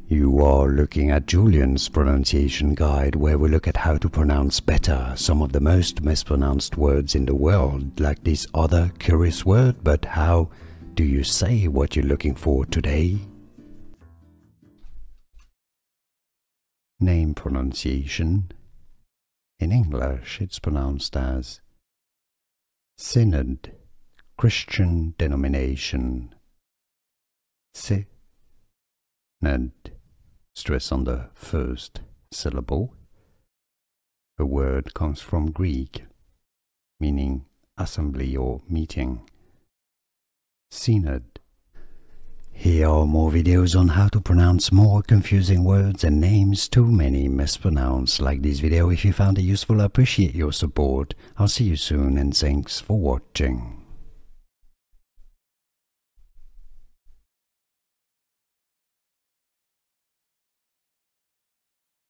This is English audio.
You are looking at Julian's pronunciation guide, where we look at how to pronounce better some of the most mispronounced words in the world, like this other curious word. But how do you say what you're looking for today? Name pronunciation. In English, it's pronounced as Synod, Christian denomination. Synod. Stress on the first syllable. The word comes from Greek, meaning assembly or meeting. Synod. Here are more videos on how to pronounce more confusing words and names too many mispronounced. Like this video if you found it useful. I appreciate your support. I'll see you soon and thanks for watching.